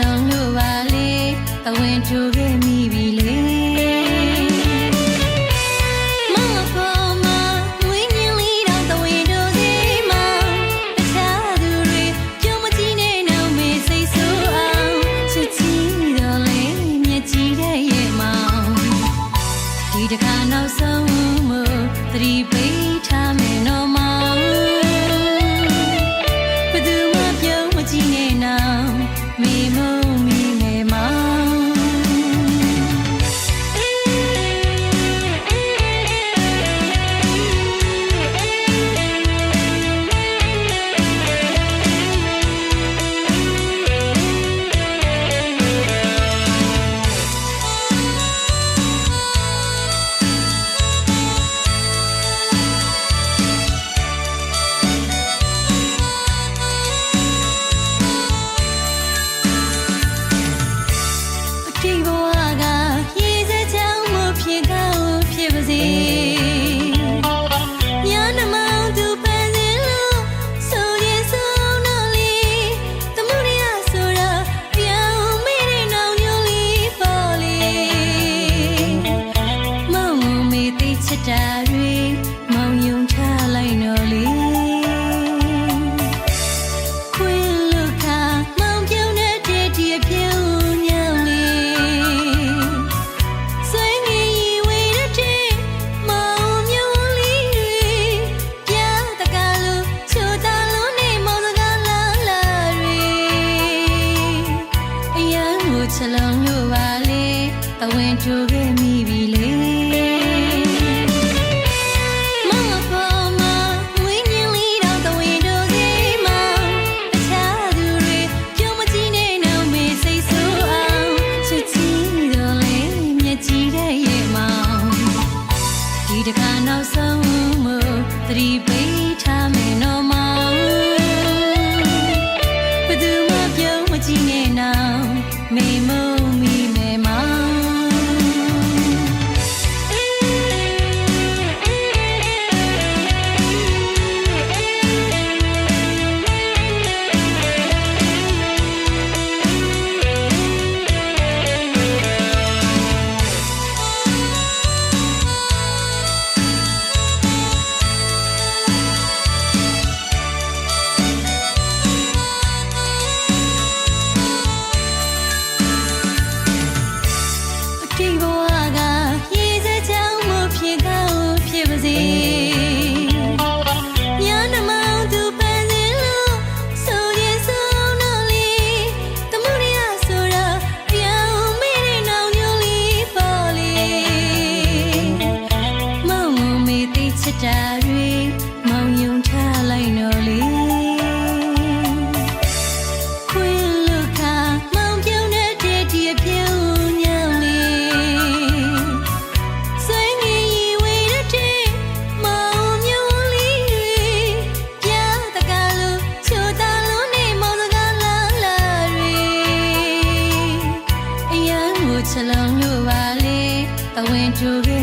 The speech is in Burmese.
လုံးလို့ပါလေတဝင်းထိုးခဲ့မိပြီလေမောင်ဖို့မဝင်းရင်လေးတော့တဝင်းတို့စီမတခြားသူတွေကြုံမကြည့်နဲ့နောက်မေးစိတ်ဆိုးအောင်ချစ်ချီတော့လေမျက်ကြည့်တဲ့ရဲ့မောင်ဒီတခါနောက်ဆုံးမို့သတိပေးထားမယ်နော်မောင်ဘယ်သူမှပြုံးမကြည့်နဲ့နောက်မေမုံမီမေမောင်ဒီဘဝကရေစက်ချောင်းမဖြစ်ကောင်းဖြစ်ပါစေညနမောင်သူပန်းစင်လို့ဆိုရင်ဆုံးတော့လေတမှုရဆိုတာပြောင်းမေးတဲ့နောင်ညိုလေးပေါ်လေမောင်မေးသိချစ်တာတွေမောင်ယုံချလိုက်တော့လေခွင်လူခါမောင်ပြုံးတဲ့ဒီအပြုံးချလုံးလို့ပါလေတဝင်းထိုးခဲ့မိပြီလေမောင်ဖို့မဝင်းရင်လေးတော့တဝင်းတို့စီမတခြားသူတွေကြုံမကြည့်နဲ့နောက်မေးစိတ်ဆိုးအောင်ချစ်ချီတော့လေမျက်ကြည့်တဲ့ရဲ့မောင်ဒီတခါနောက်ဆုံးမို့သတိပေးထားမယ်နော်မောင်ဘယ်သူမှပြုံးမကြည့်နဲ့နောက်မေမုံမီမေမောင်ဒီဘဝကရေစက်ချောင်းမဖြစ်ကောင်းဖြစ်ပါစေညနမောင်သူပန်းစင်လို့ဆိုရင်ဆုံးတော့လေတမှုရဆိုတာပြောင်းမေးတဲ့နောင်ညိုလေးပေါ်လေမောင်မေးသိချစ်တာတွေမောင်ယုံထားလိုက်တော့လေခွင်လူခါမောင်ပြုံးတဲ့ဒီအပြုံးချလုံးလို့ပါလေတဝင်းထိုး